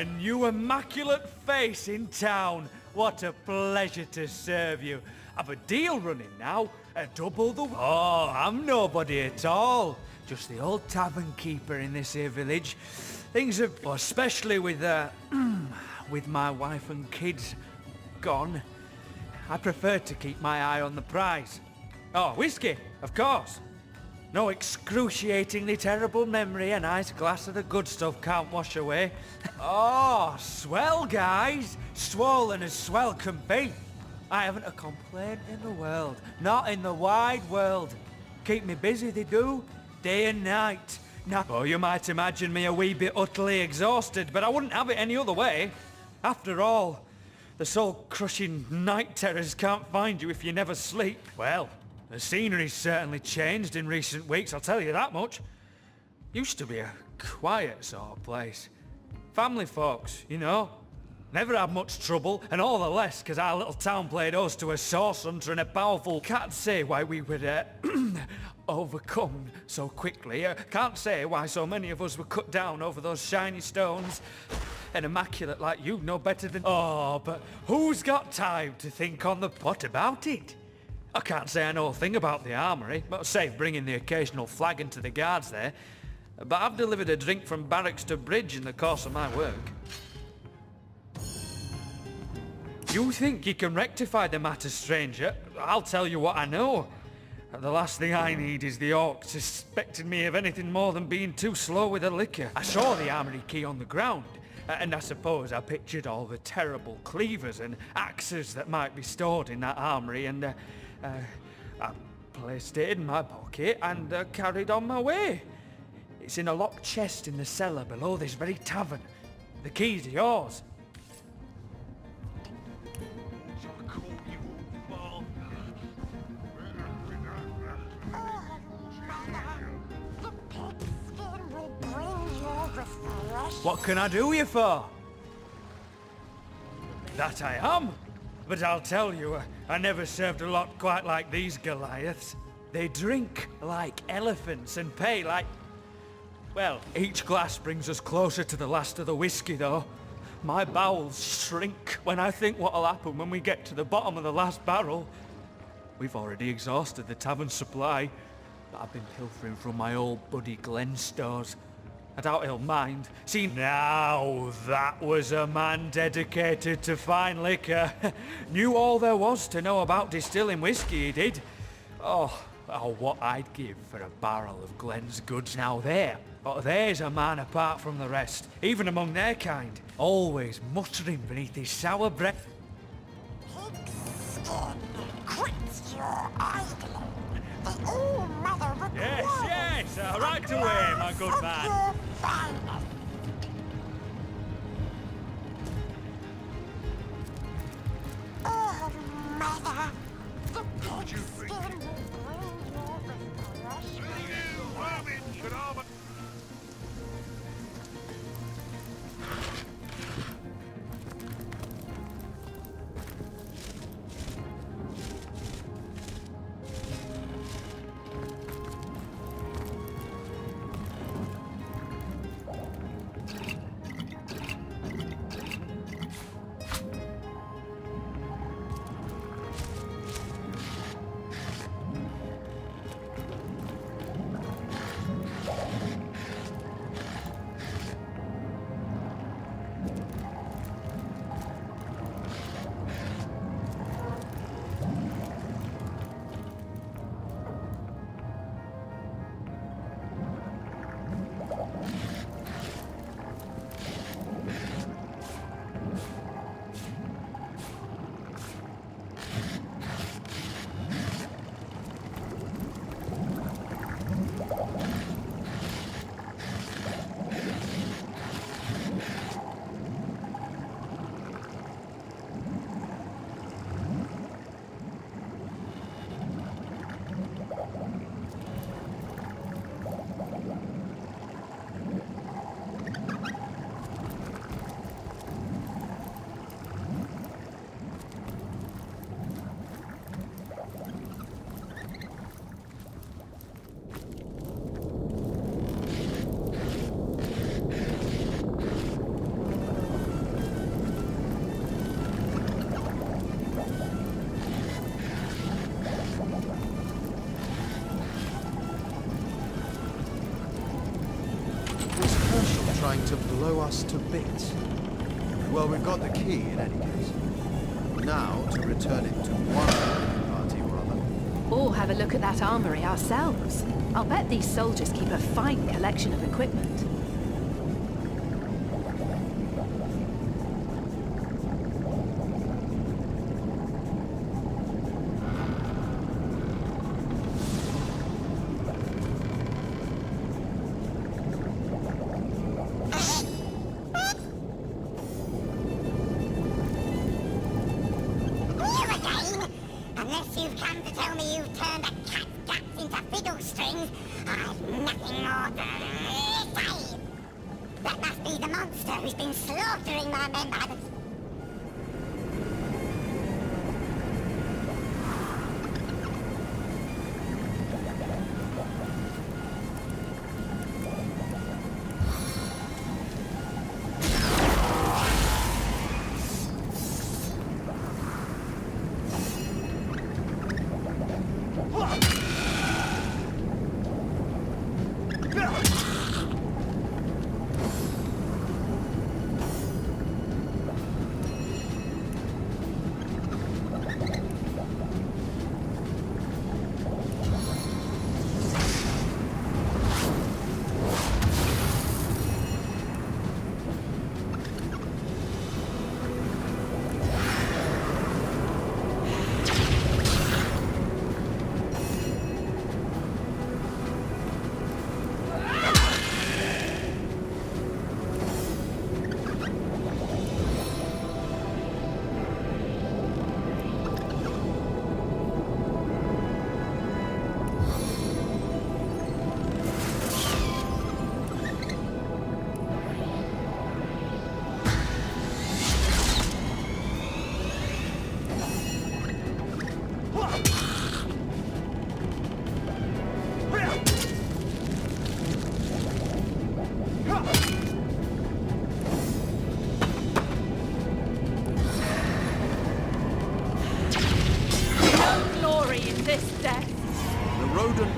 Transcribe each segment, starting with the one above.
a new immaculate face in town. What a pleasure to serve you. I've a deal running now, double the... Oh, I'm nobody at all. Just the old tavern keeper in this here village. Things have, well, especially with, with my wife and kids gone, I prefer to keep my eye on the prize. Oh, whiskey, of course. No excruciatingly terrible memory a nice glass of the good stuff can't wash away. Oh, swell, guys. Swollen as swell can be. I haven't a complaint in the world. Not in the wide world. Keep me busy, they do. Day and night. Now, oh, you might imagine me a wee bit utterly exhausted, but I wouldn't have it any other way. After all, the soul-crushing night terrors can't find you if you never sleep. Well, the scenery's certainly changed in recent weeks, I'll tell you that much. Used to be a quiet sort of place. Family folks, you know. Never had much trouble, and all the less because our little town played host to a source hunter and a powerful... Can't say why we were overcome so quickly. Can't say why so many of us were cut down over those shiny stones. And immaculate like you know better than... Oh, but who's got time to think on the pot about it? I can't say I know a thing about the armoury, but save bringing the occasional flagon to the guards there. But I've delivered a drink from barracks to bridge in the course of my work. You think you can rectify the matter, stranger? I'll tell you what I know. The last thing I need is the orcs suspecting me of anything more than being too slow with the liquor. I saw the armory key on the ground, and I suppose I pictured all the terrible cleavers and axes that might be stored in that armory, and I placed it in my pocket and carried on my way. It's in a locked chest in the cellar below this very tavern. The keys are yours. What can I do you for? That I am. But I'll tell you, I never served a lot quite like these Goliaths. They drink like elephants and pay like... Well, each glass brings us closer to the last of the whiskey, though. My bowels shrink when I think what'll happen when we get to the bottom of the last barrel. We've already exhausted the tavern supply, but I've been pilfering from my old buddy Glenn's stores. I doubt he'll mind. See, now that was a man dedicated to fine liquor. Knew all there was to know about distilling whiskey, he did. Oh, what I'd give for a barrel of Glenn's goods now there's a man apart from the rest, even among their kind. Always muttering beneath his sour breath. Quits your idling. The all-mother would Yes, right away, my good man. Oh, mother, the pigskin will bring you refreshment. us to bits. Well, we've got the key in any case. Now to return it to one party or other. Or have a look at that armory ourselves. I'll bet these soldiers keep a fine collection of equipment. Unless you've come to tell me you've turned a cat's guts into fiddle strings, I've nothing more to say. That must be the monster who's been slaughtering my members.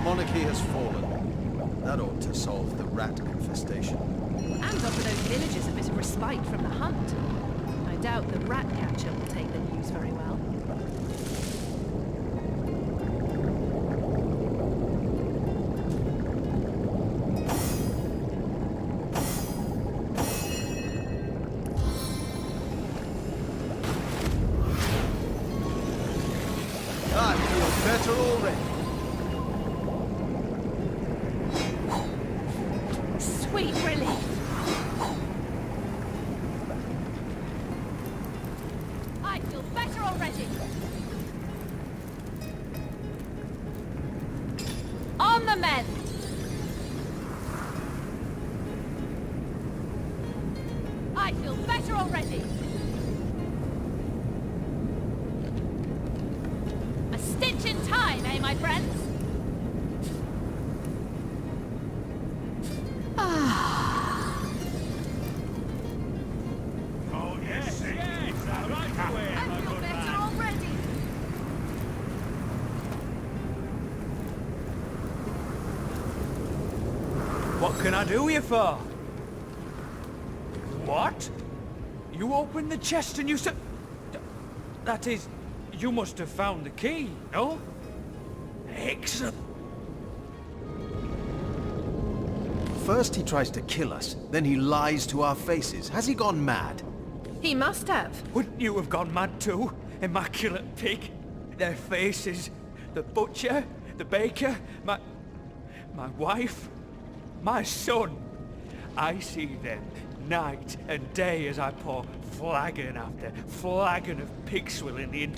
Monarchy has fallen. That ought to solve the rat infestation. And offer those villagers a bit of respite from the hunt. I doubt the rat catcher will take the news very well. I feel better already. Sweet relief. I feel better already. On the mend. I feel better already. A stitch in time, eh, my friends? What can I do you for? What? You opened the chest and you said... That is, you must have found the key, no? Excellent. First he tries to kill us, then he lies to our faces. Has he gone mad? He must have. Wouldn't you have gone mad too? Immaculate pig. Their faces. The butcher, the baker, my wife, my son. I see them night and day as I pour flagon after flagon of pig swill in the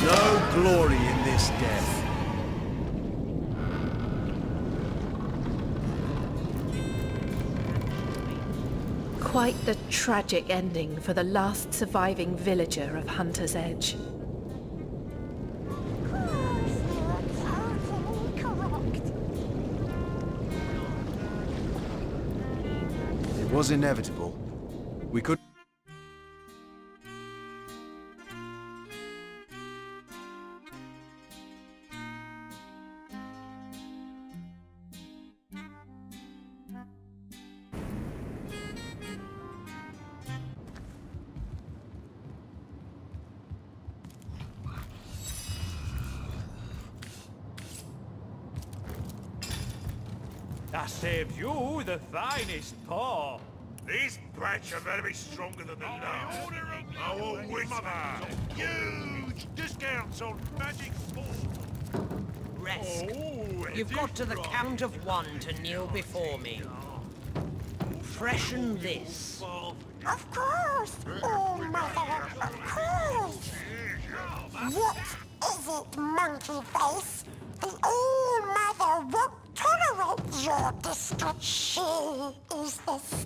No glory in this death. Quite the tragic ending for the last surviving villager of Hunter's Edge. It was inevitable. We could... That saves you the finest paw. These brats are better be stronger than the last. I will whisper. Huge discounts on magic sport. Rest. Oh, You've got to the count of 1 to kneel before me. Freshen this. Of course! Oh, Mother, of course! What is it, monkey face? The All-Mother won't tolerate your distress. She is this.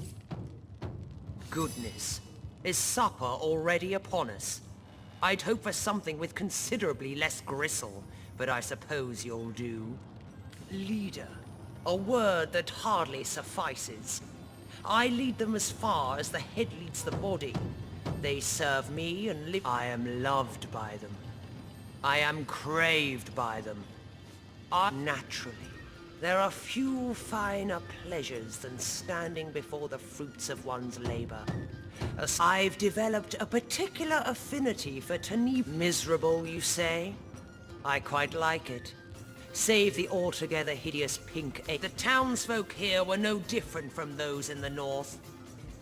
Goodness. Is supper already upon us? I'd hope for something with considerably less gristle, but I suppose you'll do. Leader. A word that hardly suffices. I lead them as far as the head leads the body. They serve me and live. I am loved by them. I am craved by them. Naturally, there are few finer pleasures than standing before the fruits of one's labor. As I've developed a particular affinity for Tanib. Miserable, you say? I quite like it. Save the altogether hideous pink egg. The townsfolk here were no different from those in the north.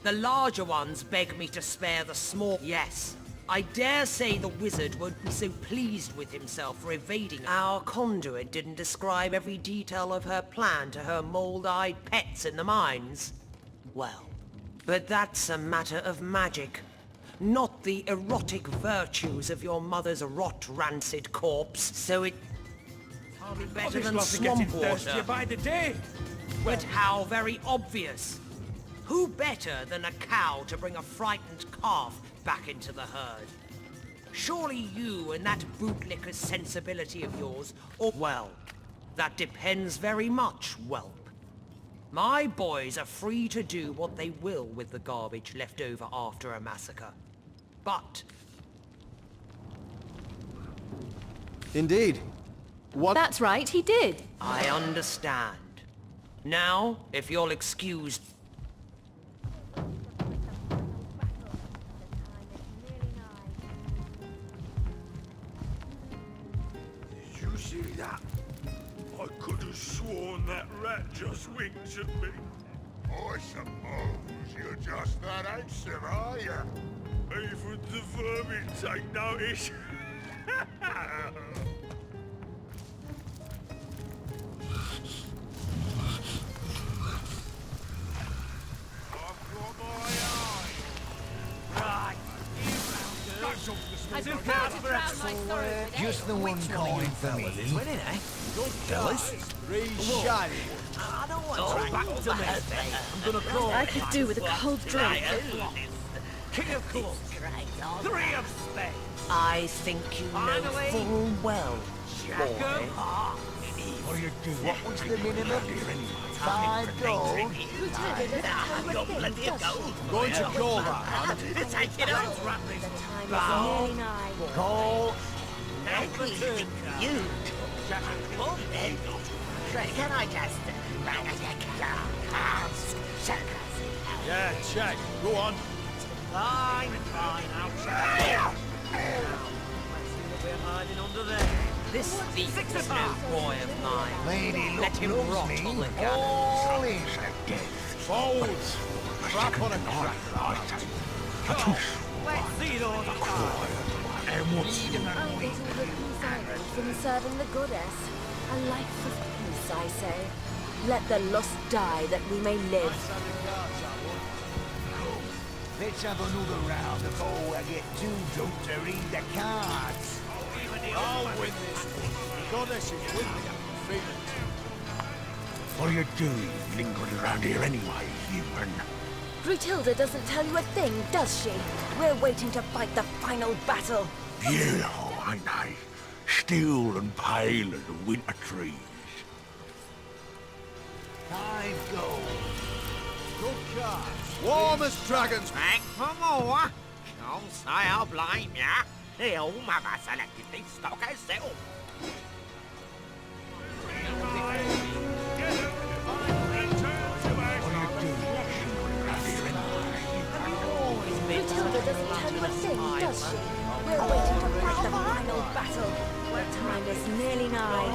The larger ones beg me to spare the small. Yes, I dare say the wizard won't be so pleased with himself for evading. Our conduit didn't describe every detail of her plan to her mold-eyed pets in the mines. Well, but that's a matter of magic. Not the erotic virtues of your mother's rot-rancid corpse, so it... hardly better than swamp water. By the day. But how very obvious. Who better than a cow to bring a frightened calf back into the herd? Surely you and that bootlicker's sensibility of yours, or... well, that depends very much, whelp. My boys are free to do what they will with the garbage left over after a massacre. But... Indeed. What? That's right, he did. I understand. Now, if you'll excuse... Did you see that? I could have sworn that rat just winked at me. I suppose you're just that handsome, are you? Even the vermin take notice. I prefer to drown my sorrows with Just the one kind for me. Fellas? Reshine. I don't want back to me. I'm gonna call I could do with a cold drink. King of Clubs. 3 of Spades. I think you know full well, boy. What do you do? What was the minimum? 5 gold. Going to call that. Take it out. Nearly nigh. Call. You. Can I just... Yeah, check. Go on. Fine, I'll try. Let's see what we're hiding under there. This thief is no boy of mine. Lady, Let him rot on the gallows. all in. Forwards. Trap on a crack. Let's see those cards. And what's I get all the peace I need from serving the goddess. A life of peace, I say. Let the lost die that we may live. Let's have another round before I get too drunk to read the cards. I'll win this one. The goddess is with me. I can feel it. What are you doing lingering around here anyway, human? Grootilda doesn't tell you a thing, does she? We're waiting to fight the final battle. Beautiful, ain't they? Still and pale as the winter trees. 5 gold. Good cards. Warm as dragons. Back for more? Don't say I'll blame ya. The old mother selected this stock herself. Grootilda doesn't tell you a thing, does she? We're waiting to fight the final battle. Time is nearly nigh.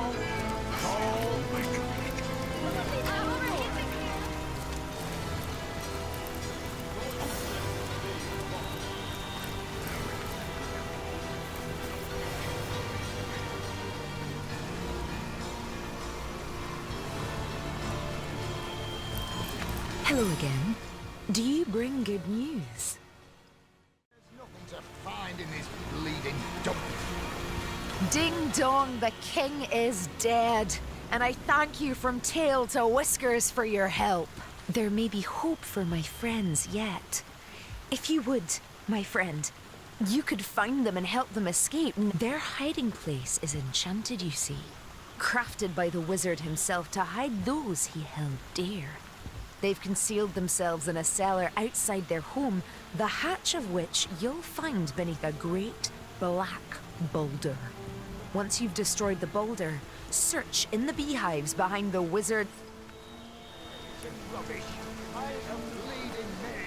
Hello again. Do you bring good news? There's nothing to find in this bleeding dump. Ding dong, the king is dead. And I thank you from tail to whiskers for your help. There may be hope for my friends yet. If you would, my friend, you could find them and help them escape. Their hiding place is enchanted, you see. Crafted by the wizard himself to hide those he held dear. They've concealed themselves in a cellar outside their home, the hatch of which you'll find beneath a great black boulder. Once you've destroyed the boulder, search in the beehives behind the wizard. Rubbish. I am bleeding me.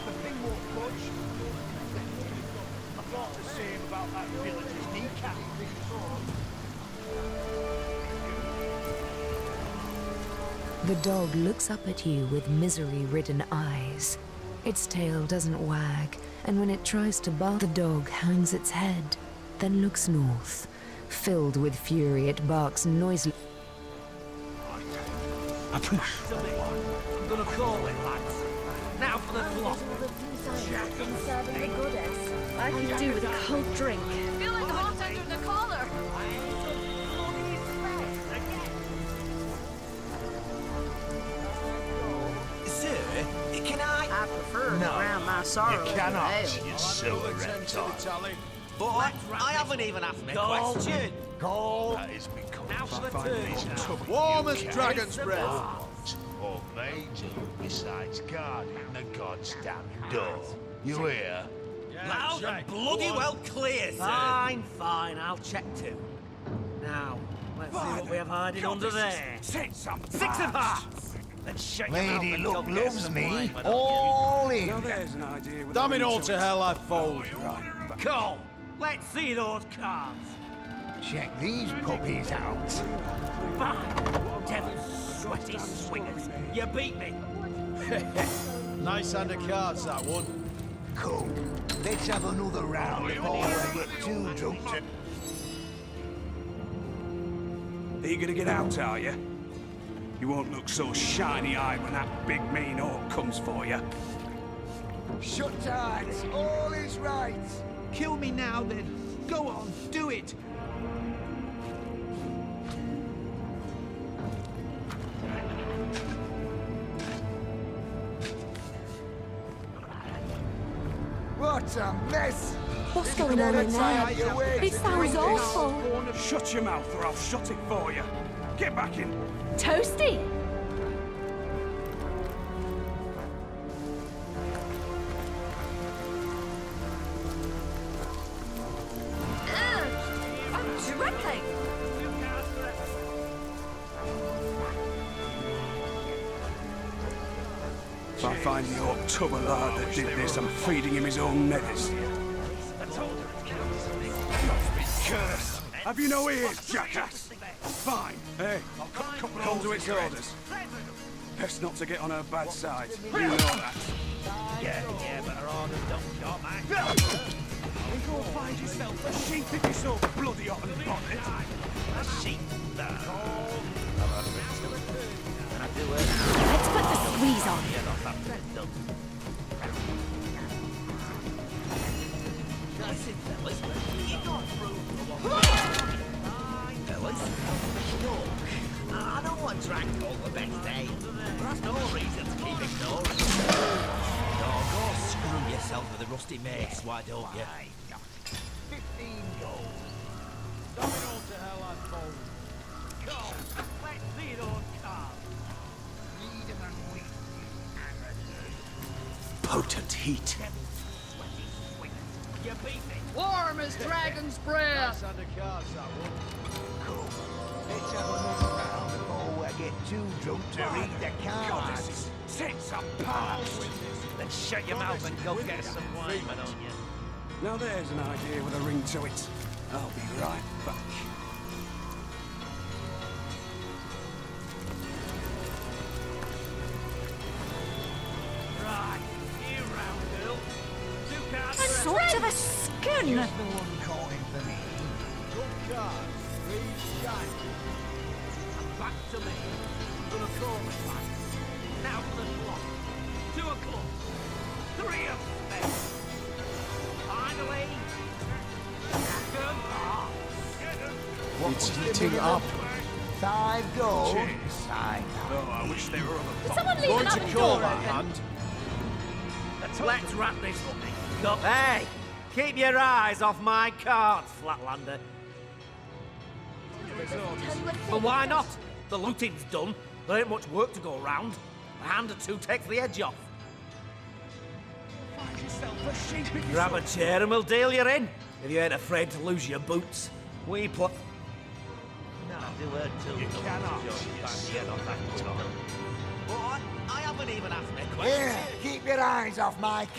The thing won't budge. I thought the same about that village's kneecap. The dog looks up at you with misery-ridden eyes. Its tail doesn't wag, and when it tries to bark, the dog hangs its head, then looks north. Filled with fury, it barks noisily. I'm gonna call it, lads. Now for the flop. I could do with a cold drink. Feeling hot under the collar. Sir, can I? I prefer to drown my sorrows You with cannot, ale. you silly reptile. But I haven't even asked me a Goal. question. Goal. That is because Now for the I find these turn. tough Warm as you dragon's can't breath. want or they do besides guarding the god's damn door. You hear? Loud and bloody well clear, sir. Fine, fine, I'll check too. Now, let's see what we have hiding under there. Six Six of hearts! Then shut your mouth Lady and Luck go get loves some me. wine, why don't All in. Now there's an idea with Damn it all to hell, I fold. you? Come, let's see those cards. Check these puppies out. Fine, devil's sweaty swingers. You beat me. Nice hand of cards, that one. Cool. Let's have another round before I get too drunk to... Are you gonna get out, are you? You won't look so shiny-eyed when that big mean orc comes for you. Shut tight. All is right. Kill me now, then. Go on, do it. What a mess. What's going on in there? It sounds awful. Shut your mouth or I'll shut it for you. Get back in. Toasty! I'm dripping. If I find the orc tub lad that did this, I'm feeding him his own nethers. Curse! Have you no ears, jackass? Fine. Hey, I'll come to its orders. Best not to get on her bad side. You know that. Yeah, but our orders don't come, man. Go find yourself a sheep if you're so bloody hot and bothered. A sheep. Let's put the squeeze on. Listen, fellas, you got through for fellas. Look, I don't want drag talk the best day, but that's no reason to keep ignoring it. No, go screw yourself with a rusty mace, why don't you? 15 goals. Damn it all to hell, I fold. Come, let's see those cards. Freedom and weak. Potent heat. You beat me. Warm as dragon's breath. Nice hand of cards, that one. Cool. Let's have another round before I get too drunk to read the cards. Six are past. Then shut your mouth and go get some wine, why don't you? Now there's an idea with a ring to it. I'll be right back. Right, you round, girl. 2 cards. Sort of a skin. Just the one calling for me. cards, read sky. And back to me. I'm gonna call the fight. Now for the clock. 2 o'clock. 3 of spades. Finally. Jack of hearts. It's heating up. 5 gold. Jeez. Oh, I wish there were other Did someone leave an Going to oven call door my open? hand. Let's wrap this up. Hey! Keep your eyes off my cards, Flatlander. Well, why not? The looting's done. There ain't much work to go round. A hand or two takes the edge off. Grab a chair and we'll deal you in. If you ain't afraid to lose your boots. We put... No, do her too. You cannot. What? I haven't even asked me a Here, keep your eyes off Mike.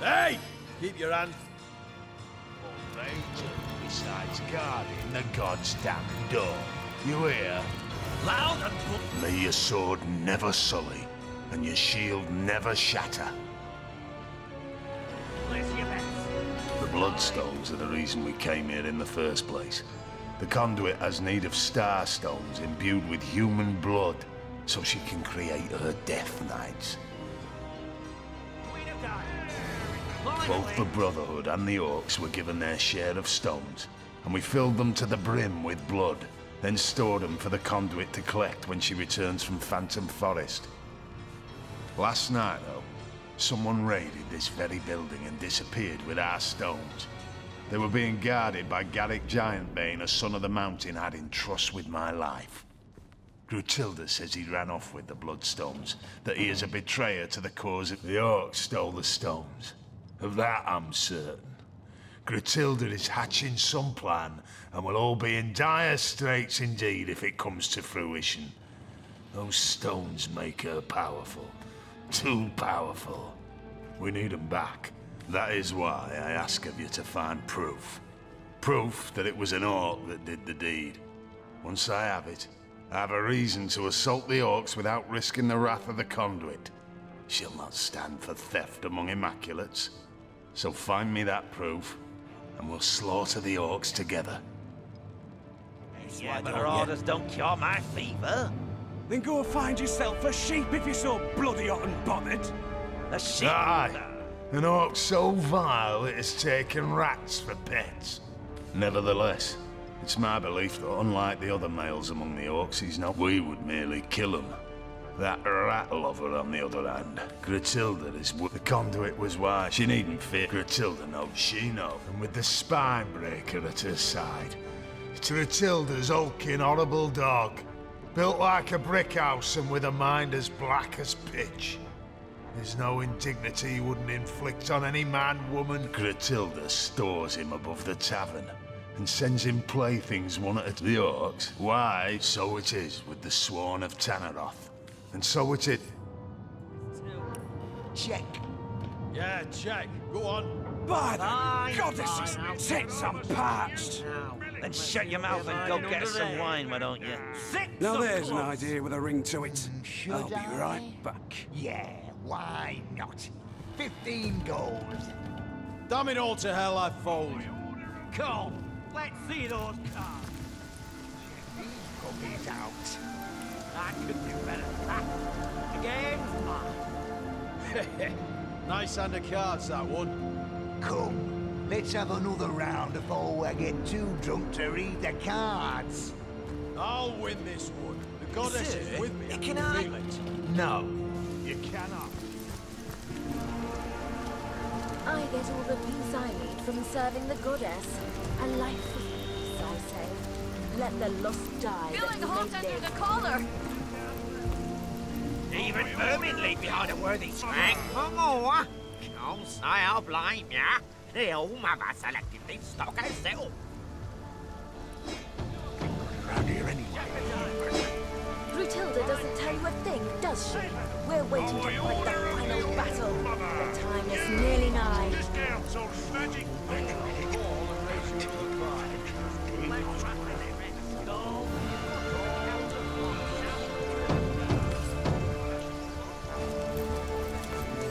Hey! Keep your hand. Besides guarding the god's damn door. You hear? Loud and put... May your sword never sully, and your shield never shatter. Place your bets. The bloodstones are the reason we came here in the first place. The conduit has need of star stones imbued with human blood, so she can create her death knights. Queen of Diamonds. Both the Brotherhood and the Orcs were given their share of stones, and we filled them to the brim with blood, then stored them for the conduit to collect when she returns from Phantom Forest. Last night, though, someone raided this very building and disappeared with our stones. They were being guarded by Garrick Giantbane, a son of the mountain had in trust with my life. Grutilda says he ran off with the bloodstones, that he is a betrayer to the cause of the Orcs stole the stones. Of that I'm certain. Grutilda is hatching some plan, and we'll all be in dire straits indeed if it comes to fruition. Those stones make her powerful. Too powerful. We need them back. That is why I ask of you to find proof. Proof that it was an Orc that did the deed. Once I have it, I have a reason to assault the Orcs without risking the wrath of the Conduit. She'll not stand for theft among Immaculates. So find me that proof, and we'll slaughter the Orcs together. Yeah, but her orders don't cure my fever. Then go find yourself a sheep if you're so bloody hot and bothered. A sheep. Aye, an Orc so vile it has taken rats for pets. Nevertheless, it's my belief that unlike the other males among the Orcs, he's not. We would merely kill him. That rat lover, on the other hand, Grutilda is the conduit was wise. She needn't fear. Grutilda knows she knows. And with the spine breaker at her side, it's Grutilda's hulking, horrible dog, built like a brick house and with a mind as black as pitch. There's no indignity he wouldn't inflict on any man, woman. Grutilda stores him above the tavern and sends him playthings one at a time. The Orcs, why? So it is with the Sworn of Tanneroth. And so it is. Check. Yeah, check. Go on. By the Fine, goddesses, fine, I'll tits I'm parched. Now, then shut your mouth and go get us some wine, why don't you? Now there's an idea with a ring to it. Should I'll be I? right back. Yeah, why not? 15 gold. Damn it all to hell, I fold. Come, let's see those cards. These puppies out. I could do better than that. The game's mine. Nice hand of cards, that one. Come, let's have another round before I get too drunk to read the cards. I'll win this one. The goddess is with me. Can I? Feel it. No. You cannot. I get all the peace I need from serving the goddess. A life of peace, I say. Let the lost die. Feeling that hot we may under live. the collar. Even vermin leave behind a worthy spank. Come on. Can't say I'll blame ya. They all have a selectively stock herself. Around here anyway. Brutilda doesn't tell you a thing, does she? We're waiting to fight the final battle. The time is nearly nigh.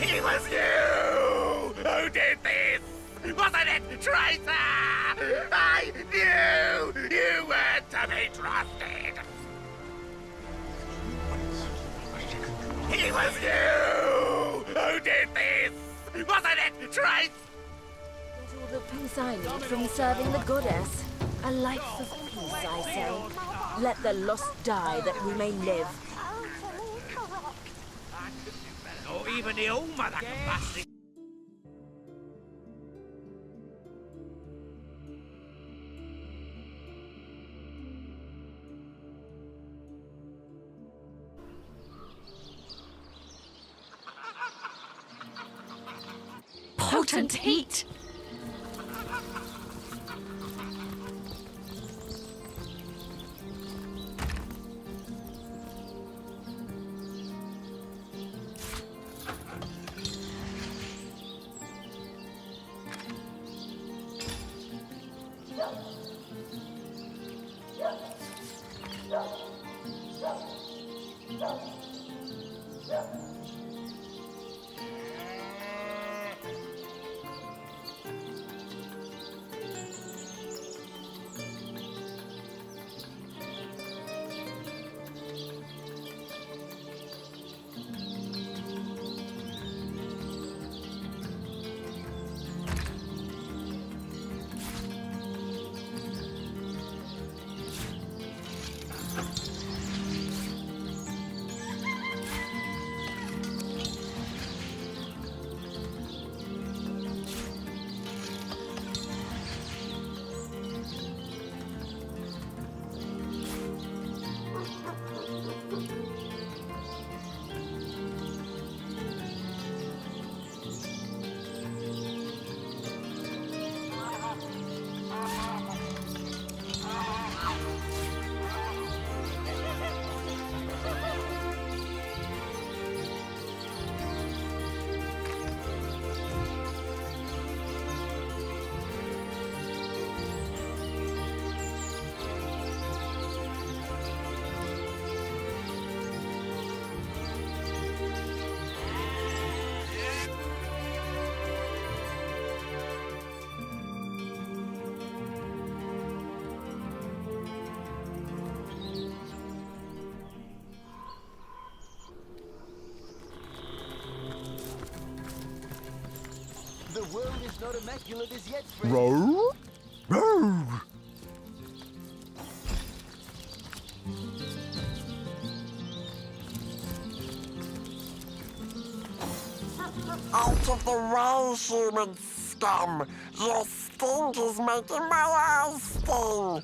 It was you who did this! Wasn't it, traitor? I knew you weren't to be trusted. It was you who did this! Wasn't it, traitor? Get all the peace I need from serving the goddess. A life of peace, I say. Let the lost die that we may live. Not even the old mother can bust it. Potent heat! The world is not immaculate as yet, friend. Row? Row! Out of the way, human scum! Your stink is making my eyes sting!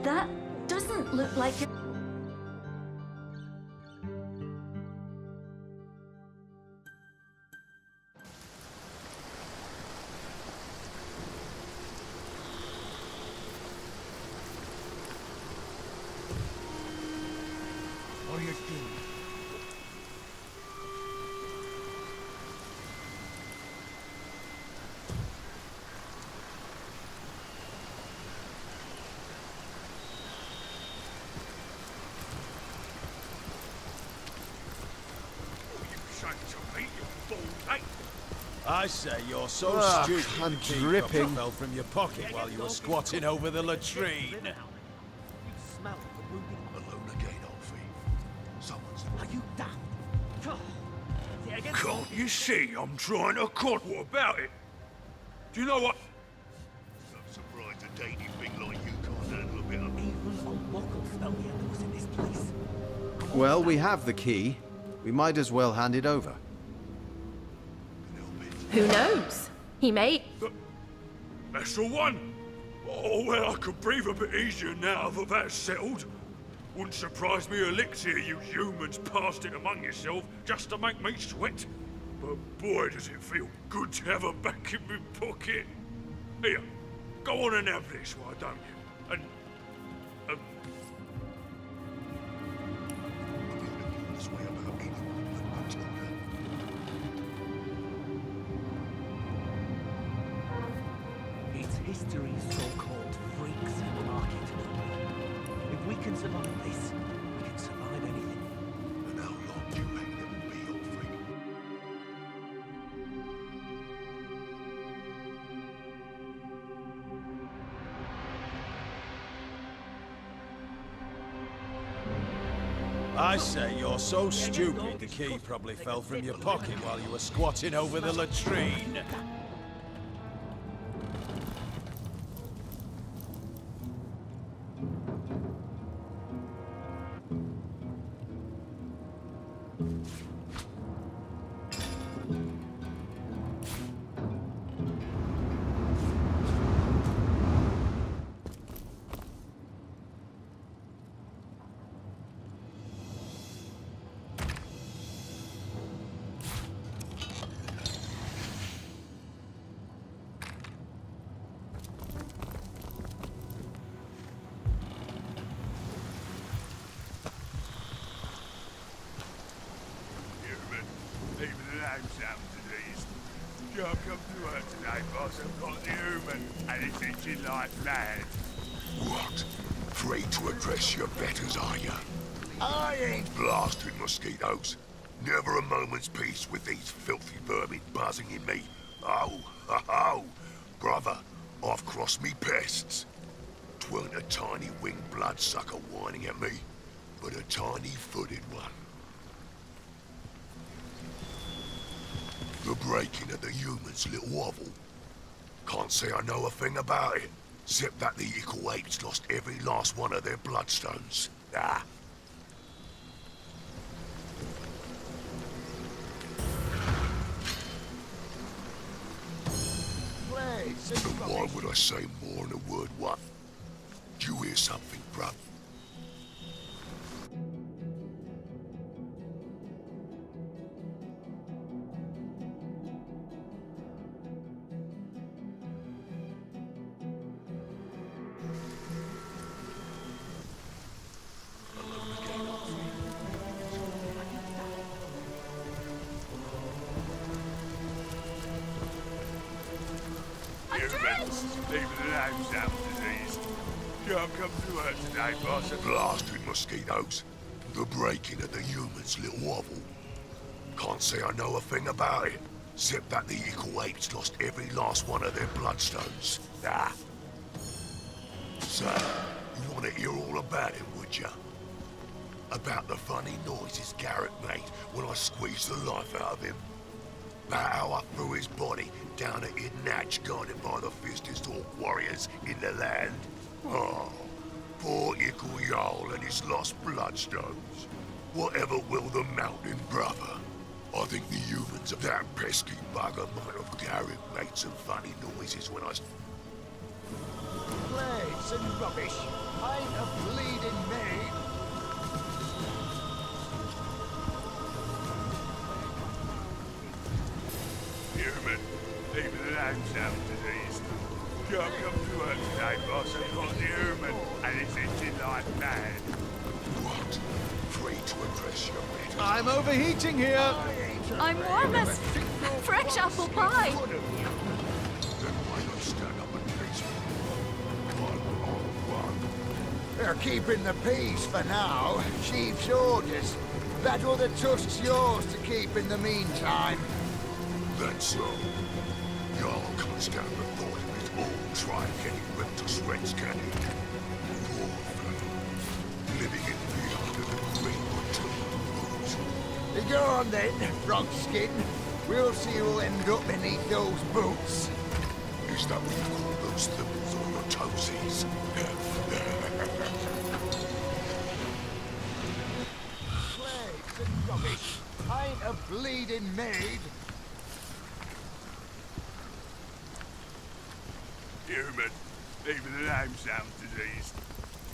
That doesn't look like a... What are you doing? I say you're so stupid. I'm the key dripping. fell from your pocket while you were squatting over the latrine. Alone again, Alfie. Someone's... Are you daft? Can't you see I'm trying to cut? What about it? Do you know what? I'm surprised a dainty thing like you can't handle a bit of... Even a local spell the was in this place. Well, we have the key. We might as well hand it over. Who knows? He may... That's the one! Oh, well, I could breathe a bit easier now that that's settled. Wouldn't surprise me a lick to hear you humans passed it among yourself just to make me sweat. But boy, does it feel good to have her back in my pocket. Here, go on and have this, why don't you? And... This way about anyone but Matilda. It's history's so-called freaks in the market. If we can survive this, we can survive anything. And how long do you make them be, old freak? I say you're so stupid the key probably fell from your pocket while you were squatting over the latrine. Even the name sounds at least. Can't come to work today, boss. I've got the human, and it's itching like mad. What? Free to address your betters, are you? I ain't. Blasted mosquitoes. Never a moment's peace with these filthy vermin buzzing in me. Oh, ho, ho. Brother, I've crossed me pests. 'Tweren't a tiny winged bloodsucker whining at me, but a tiny-footed one. The breaking of the humans' little hovel. Can't say I know a thing about it, except that the equal apes lost every last one of their bloodstones. Ah. And why would I say more than a word what? Do you hear something, bruv? Even the name sounds diseased. Can't come to work today, boss. Blasted mosquitoes. The breaking of the humans' little hovel. Can't say I know a thing about it, except that the equal apes lost every last one of their bloodstones. Ah. So, you want to hear all about it, would ya? About the funny noises Garrett made when I squeezed the life out of him. About how I threw his body down a hidden hatch guarded by the fiercest orc warriors in the land. Oh, poor Ickle Jarl and his lost bloodstones. Whatever will the mountain, brother? I think the humans of that pesky bugger might have Garrett made some funny noises when I... Plagues and rubbish. I'm a bleeding maid. Human, even the name sounds diseased. Can't come to work today, boss. I've got the human, and it's itching like mad. What? Free to address your betters. I'm overheating here. I'm warm as fresh apple pie. Then why not stand up and face me? 1-on-1. They're keeping the peace for now. Chief's orders. That other tusk's yours to keep in the meantime. That's so. Jarl can't stand the thought of his own tribe getting ripped to shreds, can he? Poor fellow. Living in fear under the green Go on then, frog skin. We'll see who'll end up beneath those boots. Is that what you call those thimbles on your toesies? Plagues and rubbish. I'm a bleeding maid. Human, even the name sounds diseased.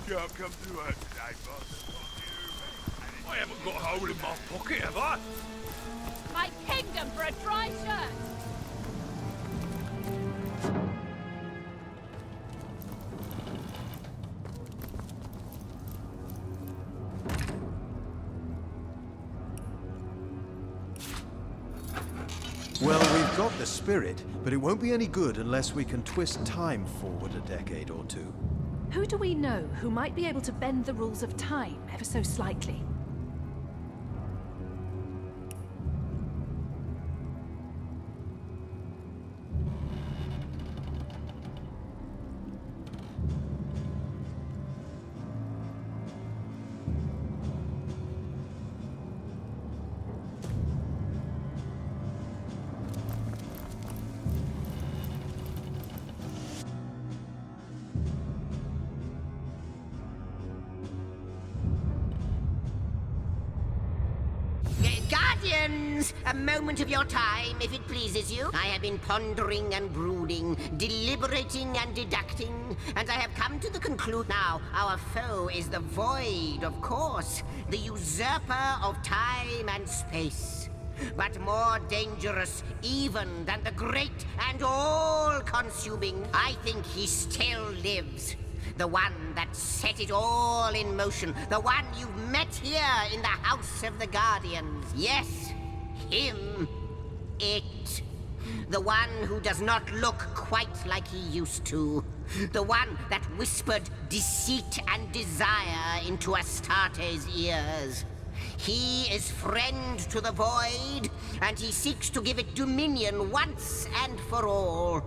Can't come to work today, boss. I haven't got a hole in my pocket, have I? My kingdom for a dry shirt! Well, we've got the spirit, but it won't be any good unless we can twist time forward a decade or two. Who do we know who might be able to bend the rules of time ever so slightly? Guardians, a moment of your time, if it pleases you. I have been pondering and brooding, deliberating and deducting, and I have come to the conclusion now. Our foe is the void, of course, the usurper of time and space. But more dangerous even than the great and all-consuming, I think he still lives. The one that set it all in motion. The one you've met here in the House of the Guardians. Yes, him. It. The one who does not look quite like he used to. The one that whispered deceit and desire into Astarte's ears. He is friend to the void, and he seeks to give it dominion once and for all.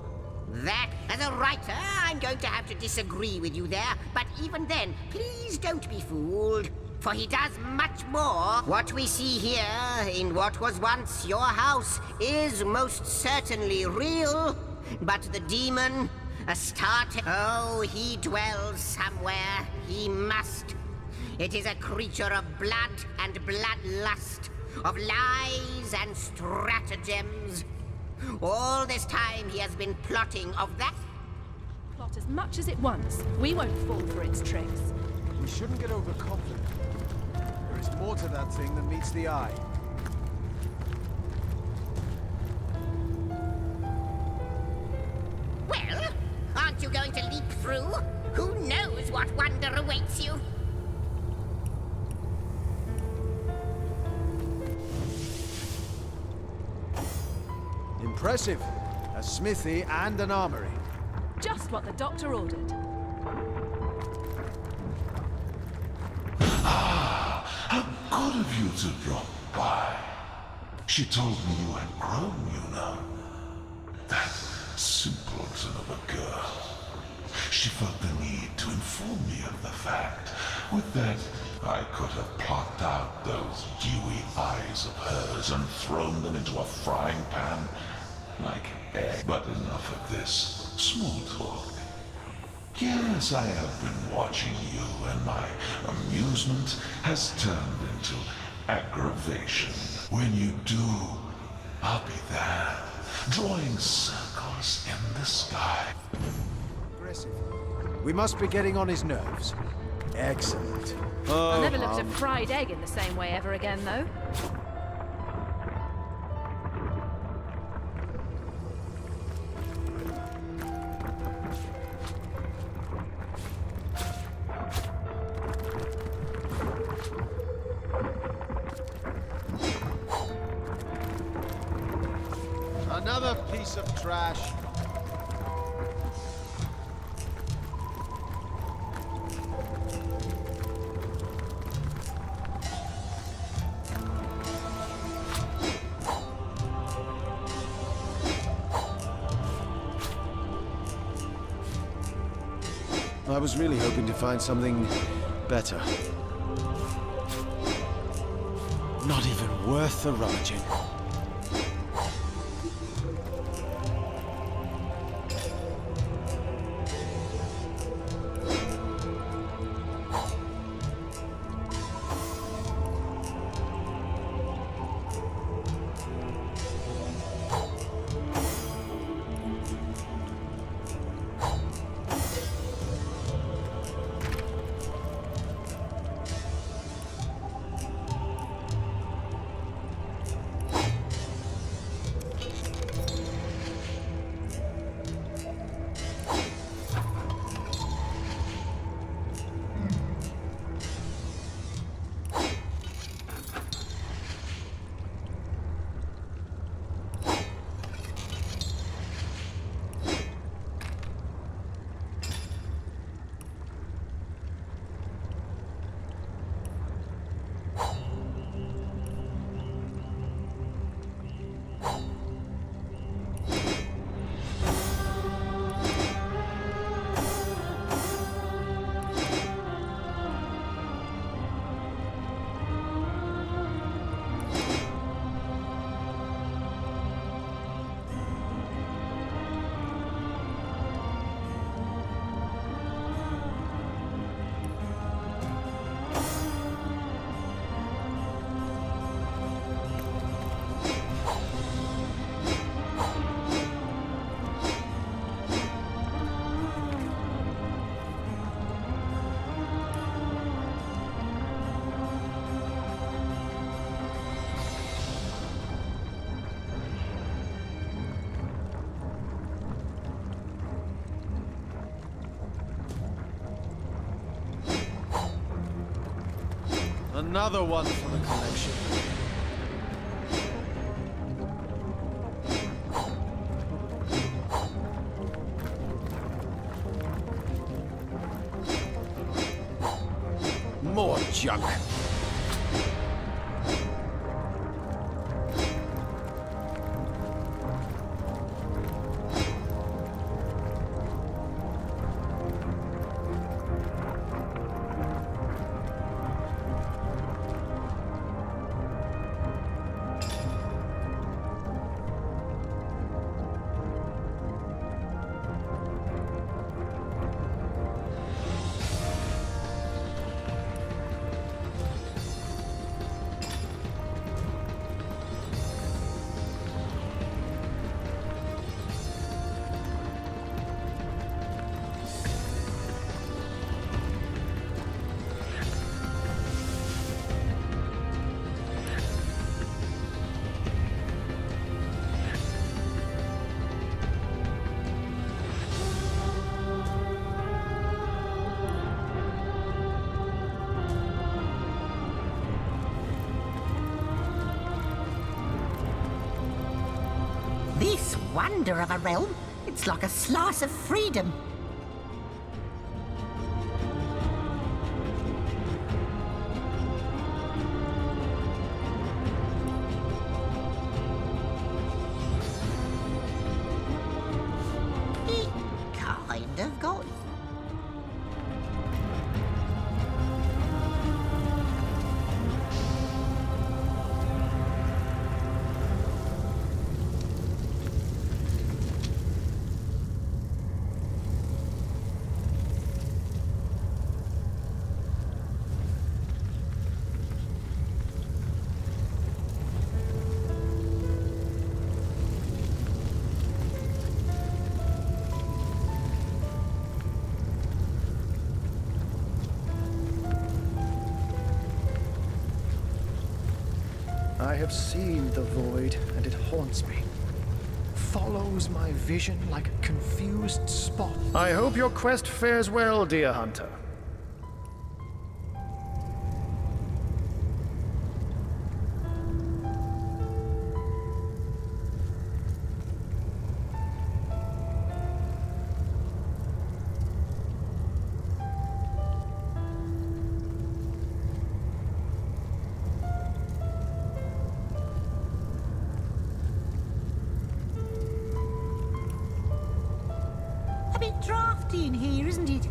That, as a writer, I'm going to have to disagree with you there, but even then, please don't be fooled, for he does much more. What we see here, in what was once your house, is most certainly real, but the demon, Astarte, oh, he dwells somewhere. He must. It is a creature of blood and bloodlust, of lies and stratagems. All this time he has been plotting of that. Plot as much as it wants. We won't fall for its tricks. We shouldn't get overconfident. There is more to that thing than meets the eye. Well, aren't you going to leap through? Who knows what wonder awaits you? Impressive. A smithy and an armory. Just what the doctor ordered. How good of you to drop by. She told me you had grown, you know. That simpleton of a girl. She felt the need to inform me of the fact. With that, I could have plopped out those dewy eyes of hers and thrown them into a frying pan like egg. But enough of this small talk. Yes, I have been watching you, and my amusement has turned into aggravation. When you do, I'll be there, drawing circles in the sky. Aggressive. We must be getting on his nerves. Excellent. I'll never look at a fried egg in the same way ever again, though. Another piece of trash. I was really hoping to find something better. Not even worth the rummaging. Another one for the collection. More junk. This wonder of a realm, it's like a slice of freedom. It kind of got. I have seen the void, and it haunts me. Follows my vision like a confused spot. I hope your quest fares well, dear hunter. A bit drafty in here, isn't it?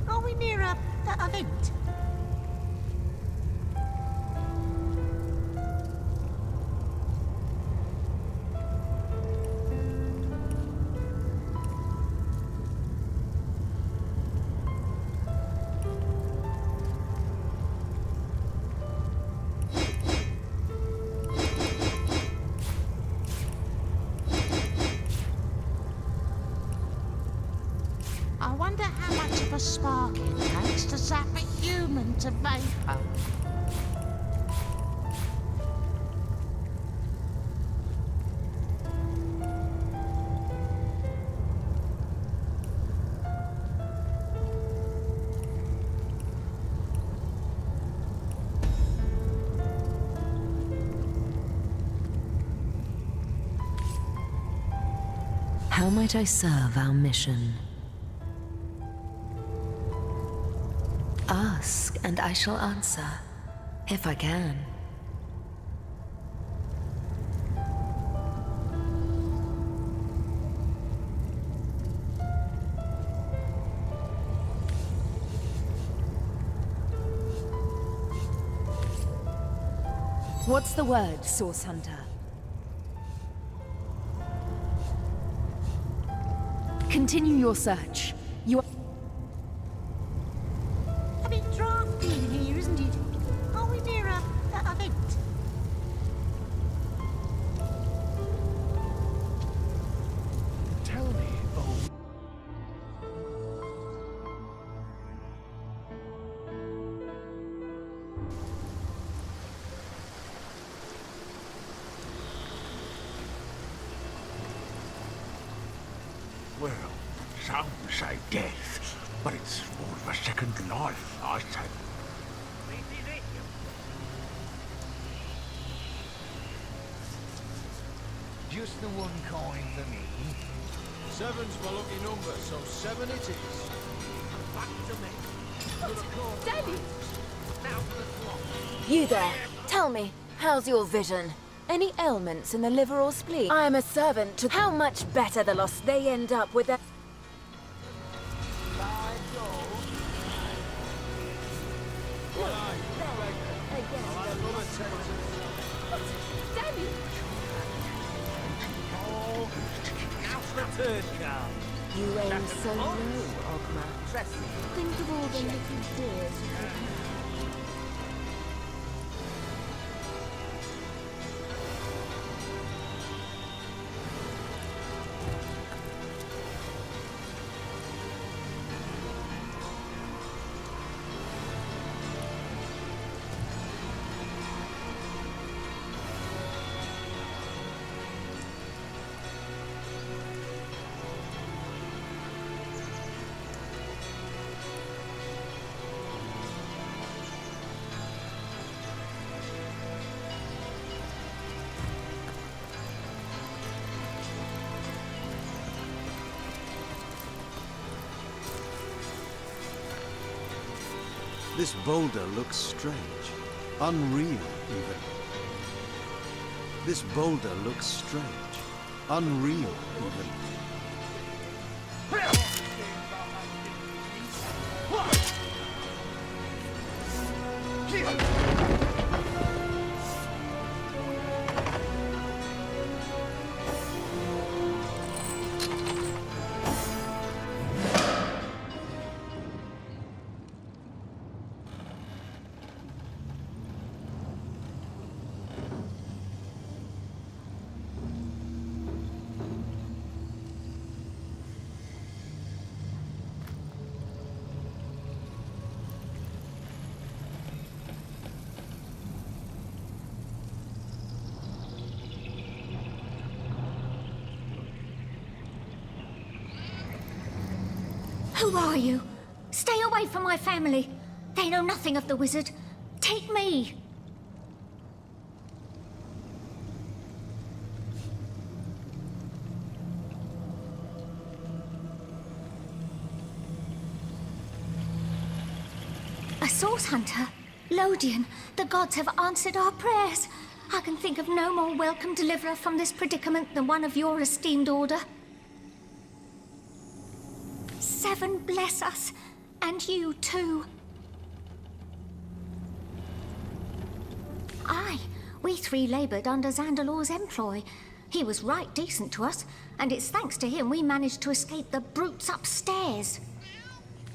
Are we near a event? I wonder how much of a spark it takes to zap a human to vapor. How might I serve our mission? Ask, and I shall answer, if I can. What's the word, Source Hunter? Continue your search. You are... A bit drafty in here, isn't it? Are we near a event? Tell me, oh... Well, some say death, but it's more of a second life, I say. just the one kind for me. 7's my lucky number, so 7 it is. Back to me. Daddy! Now for the clock. You there, tell me, how's your vision? Any ailments in the liver or spleen? I am a servant to... How much better the lost they end up with their... Daddy! Now's the turn, Carl. You aim so low, Ogma. Think of all the little dears you could have. This boulder looks strange. Unreal, even. This boulder looks strange. Unreal, even. Who are you? Stay away from my family. They know nothing of the wizard. Take me. A source hunter? Lodian, the gods have answered our prayers. I can think of no more welcome deliverer from this predicament than one of your esteemed order. 7 bless us, and you too. Aye, we 3 laboured under Zandalor's employ. He was right decent to us, and it's thanks to him we managed to escape the brutes upstairs.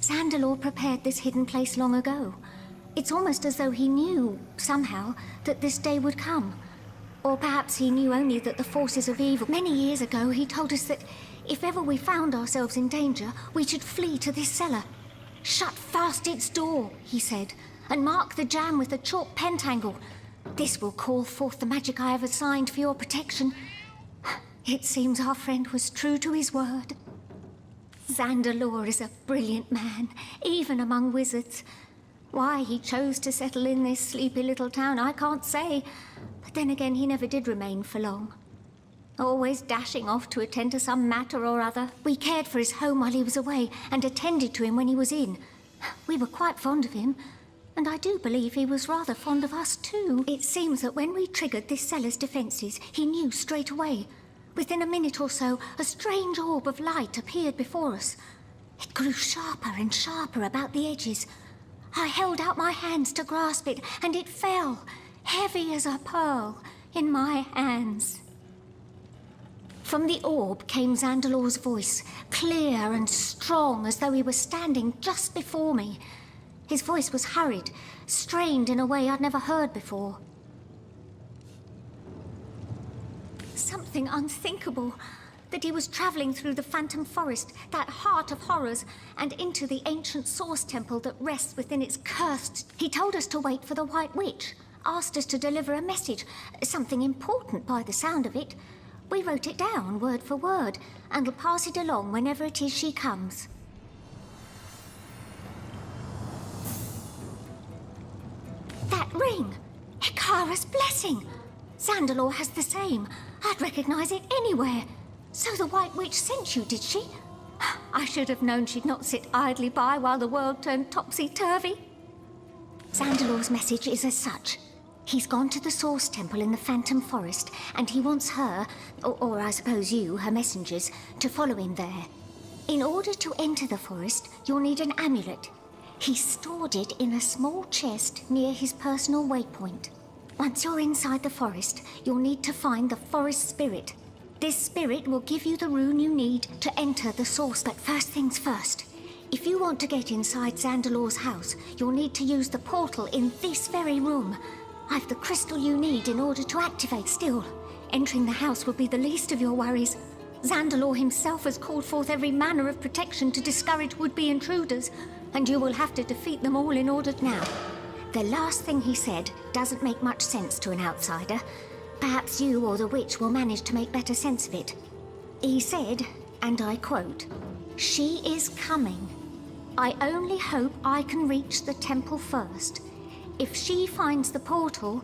Zandalor prepared this hidden place long ago. It's almost as though he knew, somehow, that this day would come. Or perhaps he knew only that the forces of evil... Many years ago, he told us that if ever we found ourselves in danger, we should flee to this cellar. Shut fast its door, he said, and mark the jam with a chalk pentangle. This will call forth the magic I have assigned for your protection. It seems our friend was true to his word. Zandalor is a brilliant man, even among wizards. Why he chose to settle in this sleepy little town, I can't say. But then again, he never did remain for long. Always dashing off to attend to some matter or other. We cared for his home while he was away, and attended to him when he was in. We were quite fond of him, and I do believe he was rather fond of us too. It seems that when we triggered this cellar's defences, he knew straight away. Within a minute or so, a strange orb of light appeared before us. It grew sharper and sharper about the edges. I held out my hands to grasp it, and it fell, heavy as a pearl, in my hands. From the orb came Zandalor's voice, clear and strong, as though he were standing just before me. His voice was hurried, strained in a way I'd never heard before. Something unthinkable. That he was travelling through the Phantom Forest, that heart of horrors, and into the ancient source temple that rests within its cursed... He told us to wait for the White Witch, asked us to deliver a message, something important by the sound of it. We wrote it down, word for word, and will pass it along whenever it is she comes. That ring! Hekara's blessing! Zandalor has the same. I'd recognize it anywhere. So the White Witch sent you, did she? I should have known she'd not sit idly by while the world turned topsy-turvy. Zandalor's message is as such. He's gone to the Source Temple in the Phantom Forest, and he wants her, or I suppose you, her messengers, to follow him there. In order to enter the forest, you'll need an amulet. He stored it in a small chest near his personal waypoint. Once you're inside the forest, you'll need to find the forest spirit. This spirit will give you the rune you need to enter the source. But first things first, if you want to get inside Zandalor's house, you'll need to use the portal in this very room. I've the crystal you need in order to activate. Still, entering the house will be the least of your worries. Zandalor himself has called forth every manner of protection to discourage would-be intruders, and you will have to defeat them all in order. Now, the last thing he said doesn't make much sense to an outsider. Perhaps you or the witch will manage to make better sense of it. He said, and I quote, "She is coming. I only hope I can reach the temple first. If she finds the portal..."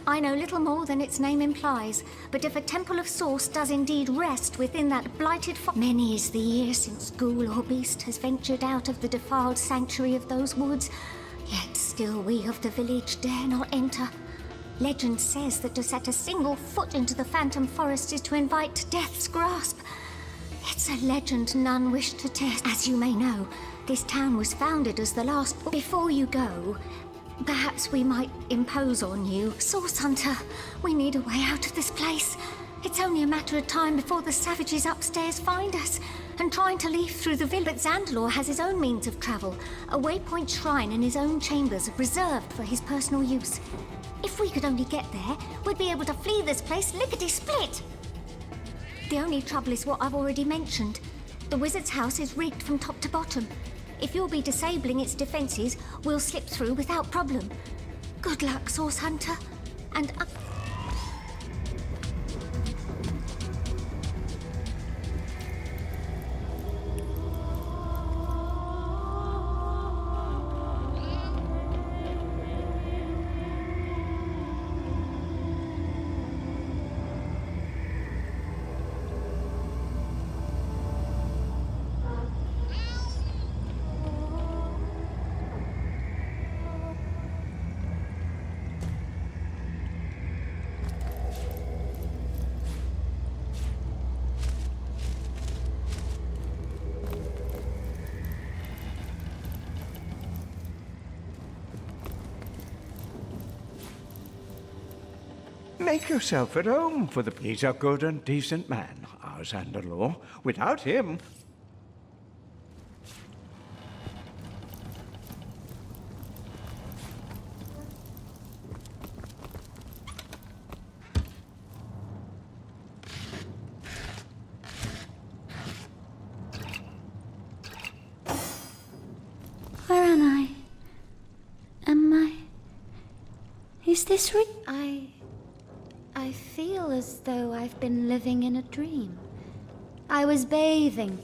I know little more than its name implies, but if a temple of source does indeed rest within that blighted many is the year since ghoul or beast has ventured out of the defiled sanctuary of those woods, yet still we of the village dare not enter. Legend says that to set a single foot into the Phantom Forest is to invite death's grasp. It's a legend none wish to test. As you may know, this town was founded as the last... Before you go, perhaps we might impose on you. Source Hunter, we need a way out of this place. It's only a matter of time before the savages upstairs find us. And trying to leave through the village, but Zandalor has his own means of travel. A waypoint shrine in his own chambers, reserved for his personal use. If we could only get there, we'd be able to flee this place lickety-split. The only trouble is what I've already mentioned. The wizard's house is rigged from top to bottom. If you'll be disabling its defenses, we'll slip through without problem. Good luck, Source Hunter. And... Make yourself at home, for he's a good and decent man, our Zandalor. Without him... Where am I? Is this I feel as though I've been living in a dream. I was bathing.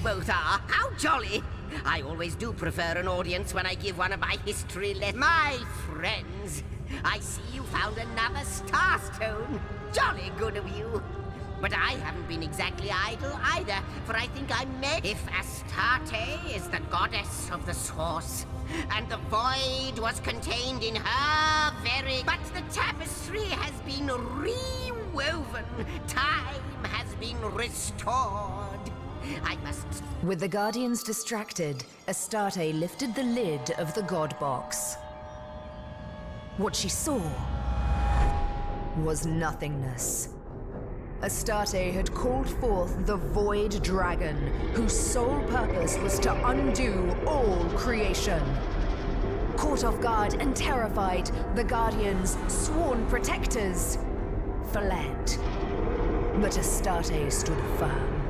Both are. How jolly! I always do prefer an audience when I give one of my history lessons. My friends, I see you found another starstone. Jolly good of you. But I haven't been exactly idle either, for I think I met... If Astarte is the goddess of the source, and the void was contained in her very... But the tapestry has been rewoven. Time has been restored. I must... With the Guardians distracted, Astarte lifted the lid of the God Box. What she saw was nothingness. Astarte had called forth the Void Dragon, whose sole purpose was to undo all creation. Caught off guard and terrified, the Guardians, sworn protectors, fled. But Astarte stood firm.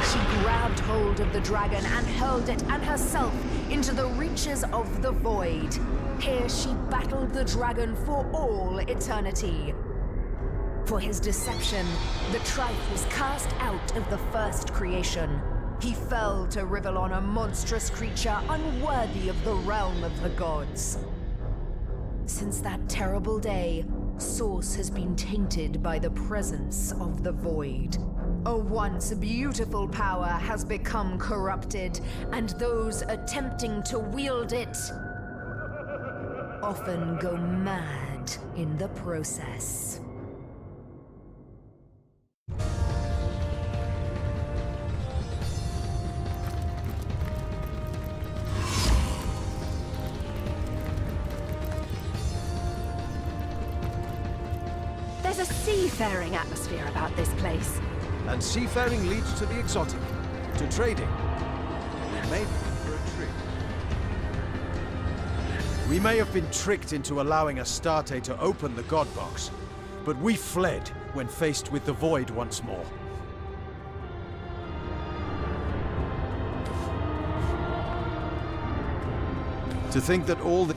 She grabbed hold of the dragon and hurled it and herself into the reaches of the void. Here she battled the dragon for all eternity. For his deception, the Trife was cast out of the first creation. He fell to Rivellon, a monstrous creature unworthy of the realm of the gods. Since that terrible day, Source has been tainted by the presence of the void. A once beautiful power has become corrupted, and those attempting to wield it often go mad in the process. There's a seafaring atmosphere about this place. And seafaring leads to the exotic, to trading. We may be in for a trick. We may have been tricked into allowing Astarte to open the God Box, but we fled when faced with the Void once more. To think that all the...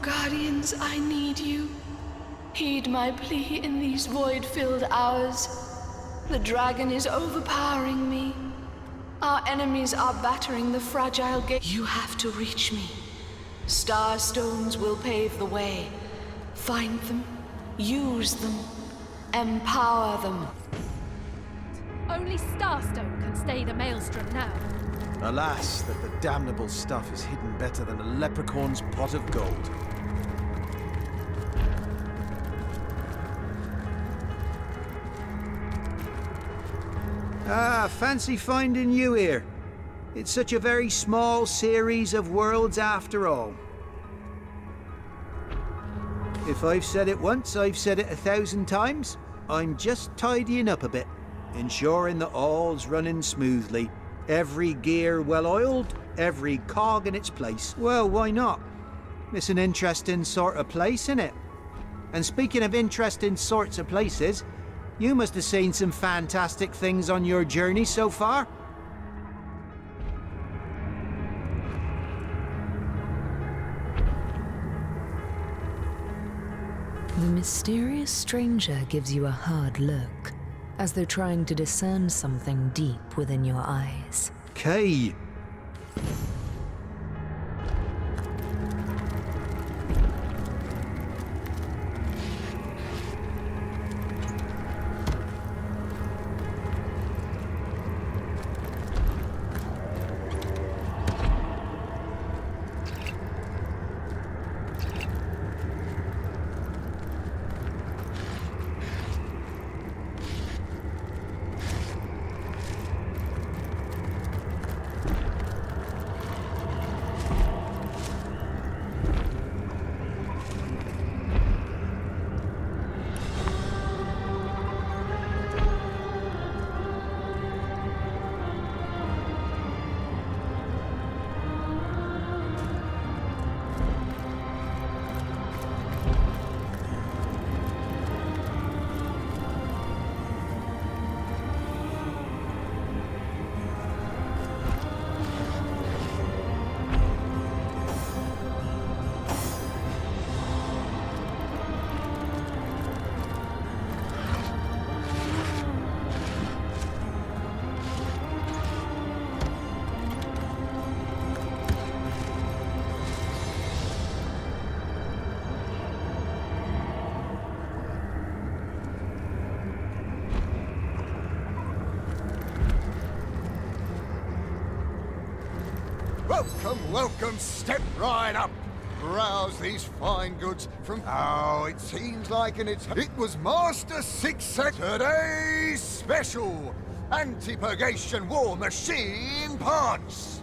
Guardians, I need you. Heed my plea in these void-filled hours. The dragon is overpowering me. Our enemies are battering the fragile gate. You have to reach me. Star stones will pave the way. Find them, use them, empower them. Only Starstone can stay the maelstrom now. Alas, that the damnable stuff is hidden better than a leprechaun's pot of gold. Ah, fancy finding you here. It's such a very small series of worlds after all. If I've said it once, I've said it 1,000 times. I'm just tidying up a bit, ensuring that all's running smoothly. Every gear well-oiled, every cog in its place. Well, why not? It's an interesting sort of place, isn't it? And speaking of interesting sorts of places, you must have seen some fantastic things on your journey so far. The mysterious stranger gives you a hard look, as though trying to discern something deep within your eyes. Kay. Welcome, welcome, step right up. browse these fine goods from... Oh, it seems like it was Master 6 Saturday's special anti-purgation war machine parts.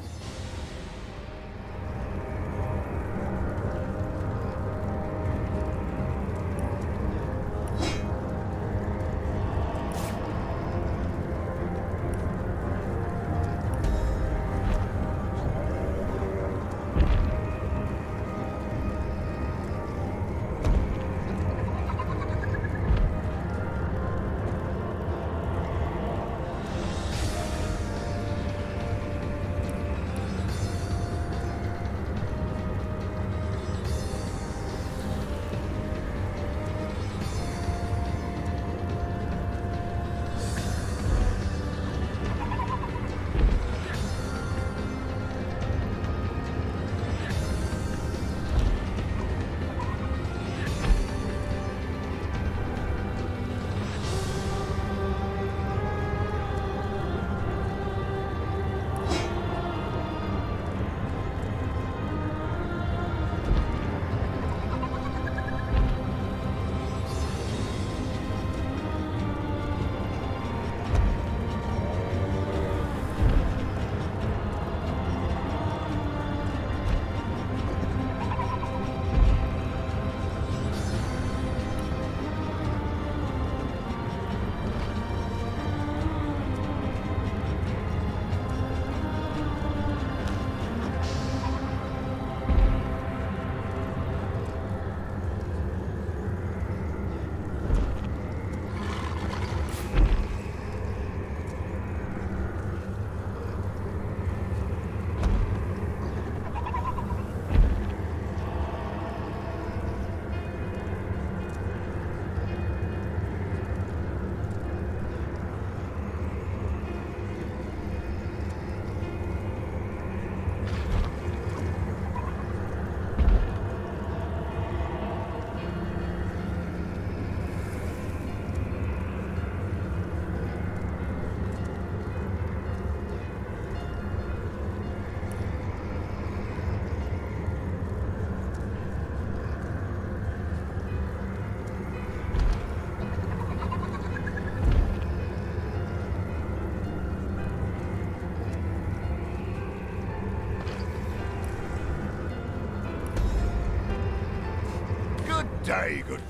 Day, good.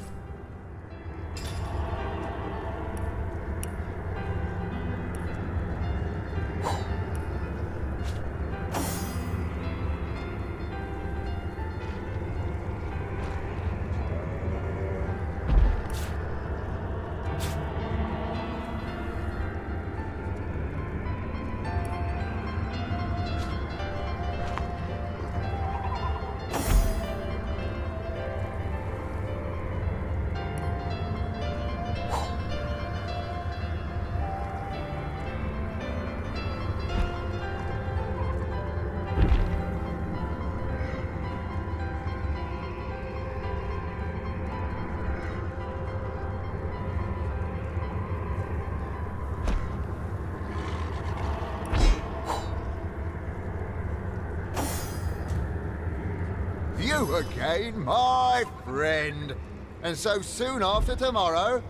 You again, my friend. And so soon after tomorrow,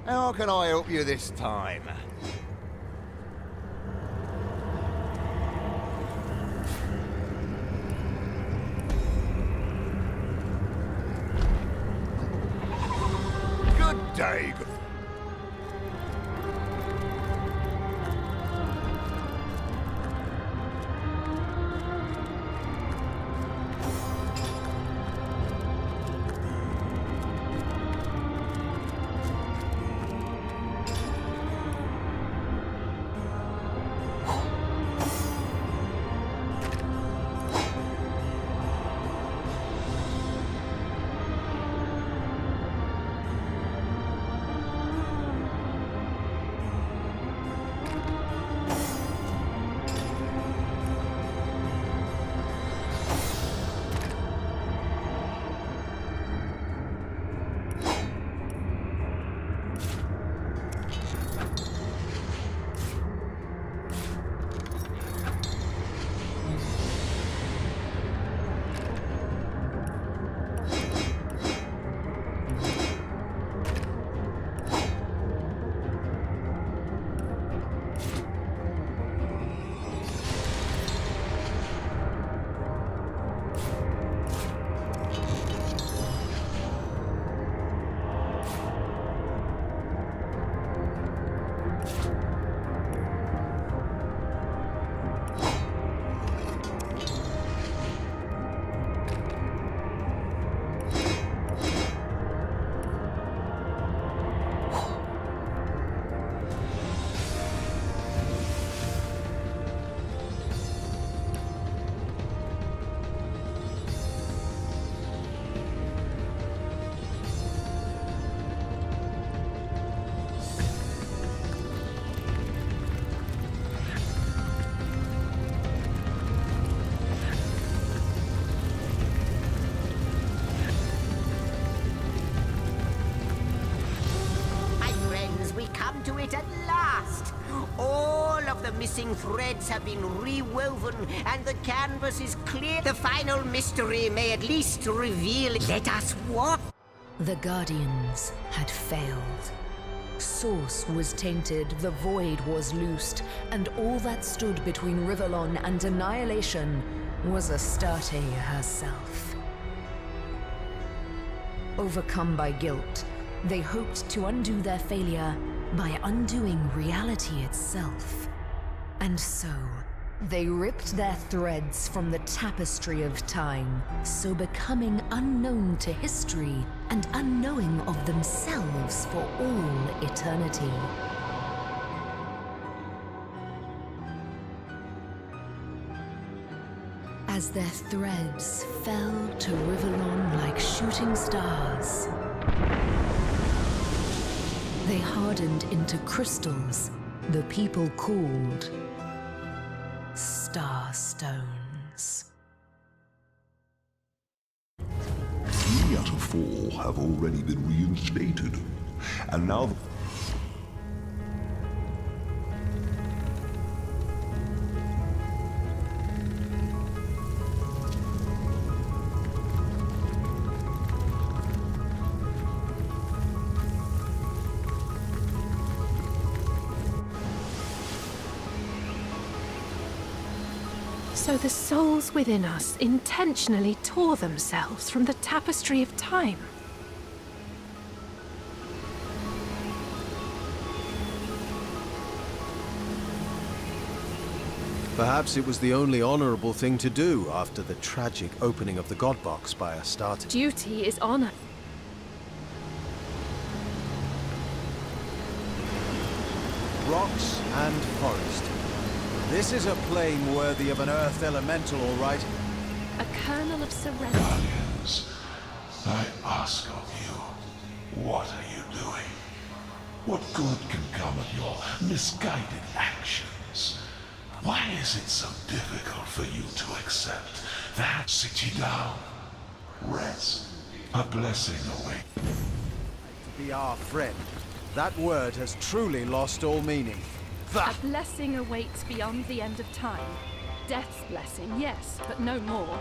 how can I help you this time? Good day, good... come to it at last. All of the missing threads have been rewoven, and the canvas is clear. The final mystery may at least reveal. Let us walk. The Guardians had failed. Source was tainted, the void was loosed, and all that stood between Rivellon and annihilation was Astarte herself. Overcome by guilt, they hoped to undo their failure by undoing reality itself. And so, they ripped their threads from the tapestry of time, so becoming unknown to history and unknowing of themselves for all eternity. As their threads fell to Rivellon like shooting stars, they hardened into crystals the people called Starstones. 3 out of 4 have already been reinstated, and now So the souls within us intentionally tore themselves from the tapestry of time. Perhaps it was the only honorable thing to do after the tragic opening of the God Box by Astarte. Duty is honor. Rocks and forest. This is a plane worthy of an Earth elemental, all right. A kernel of serenity. Guardians, I ask of you, what are you doing? What good can come of your misguided actions? Why is it so difficult for you to accept that? Sit ye down. Rest. A blessing awaits. To be our friend. That word has truly lost all meaning. A blessing awaits beyond the end of time. Death's blessing, yes, but no more.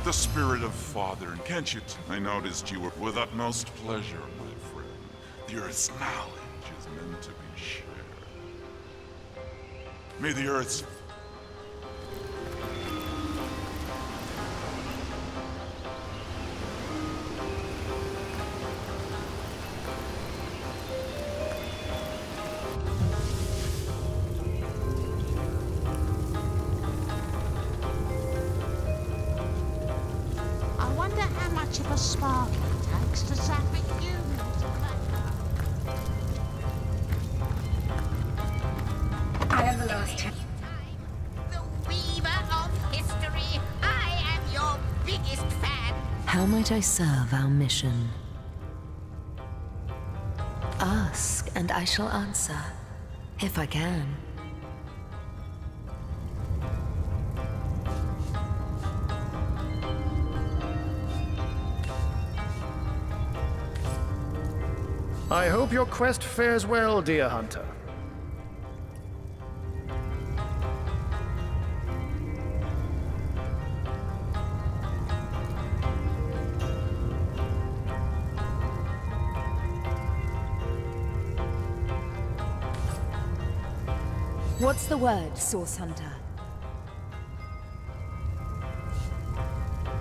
The spirit of father, can't you I noticed you were with utmost pleasure, my friend. The Earth's knowledge is meant to be shared. May the Earth's... Of a spark it takes to zap a human to I am the last The weaver of history. I am your biggest fan. How might I serve our mission? Ask, and I shall answer, if I can. I hope your quest fares well, dear hunter. What's the word, Source Hunter?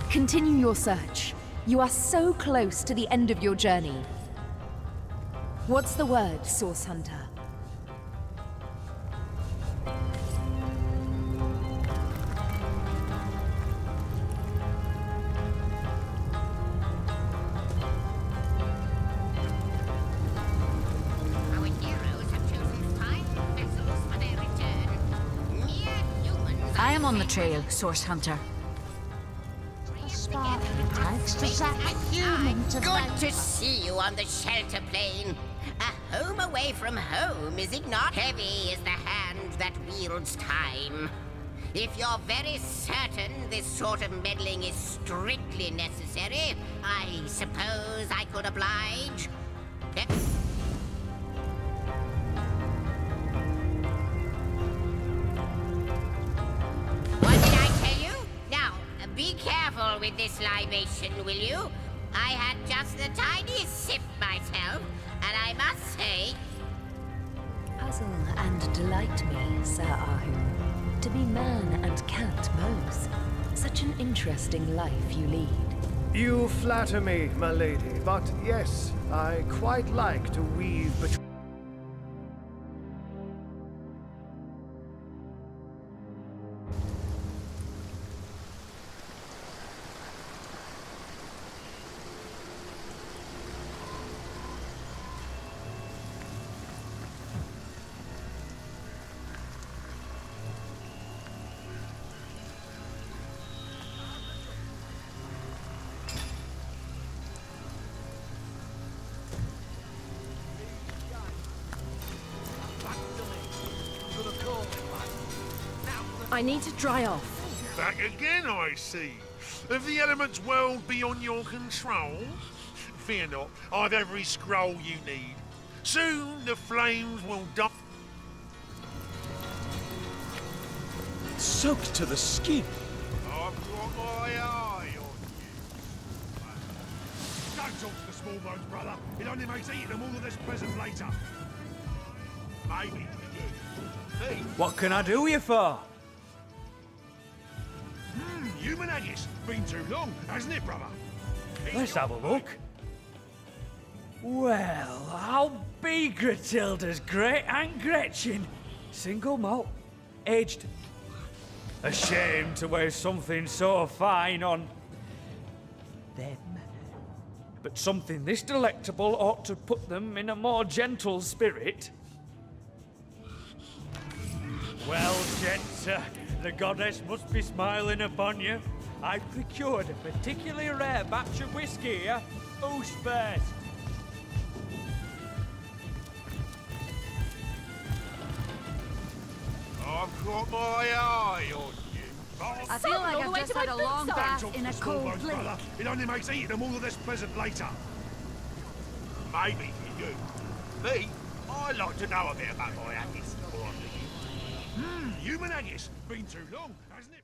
Continue your search. You are so close to the end of your journey. What's the word, Source Hunter? Our heroes have chosen fine vessels for their return. Mere humans. I am I'm on the trail, Source Hunter. The spark it takes to zap a human to Good fate. to see you on the shelter plane. A home away from home, is it not? Heavy is the hand that wields time. If you're very certain this sort of meddling is strictly necessary, I suppose I could oblige. What did I tell you? Now, be careful with this libation, will you? I had just the tiniest sip myself, and I must say... Puzzle and delight me, Sir Ahu. To be man and cat both. Such an interesting life you lead. You flatter me, my lady, but yes, I quite like to weave between... I need to dry off. Back again, I see. Have the elements well beyond your control? Fear not, I've every scroll you need. Soon the flames will die. Soaked to the skin. I've got my eye on you. Don't talk to the small bones, brother. It only makes eating them all the less pleasant later. Maybe for you. Me? What can I do you for? Human haggis. Been too long, hasn't it, brother? Let's have a look. Well, I'll be Gratilda's great Aunt Gretchen. Single malt, aged. A shame to waste something so fine on them. But something this delectable ought to put them in a more gentle spirit. Well, gents, the goddess must be smiling upon you. I've procured a particularly rare batch of whiskey here. Who's first? I've got my eye on you. I feel like I've just had a long bath in a cold bones, lake. brother. It only makes eating them all the less pleasant later. Maybe for you. Me? I like to know a bit about my haggis. Human haggis. Been too long, hasn't it?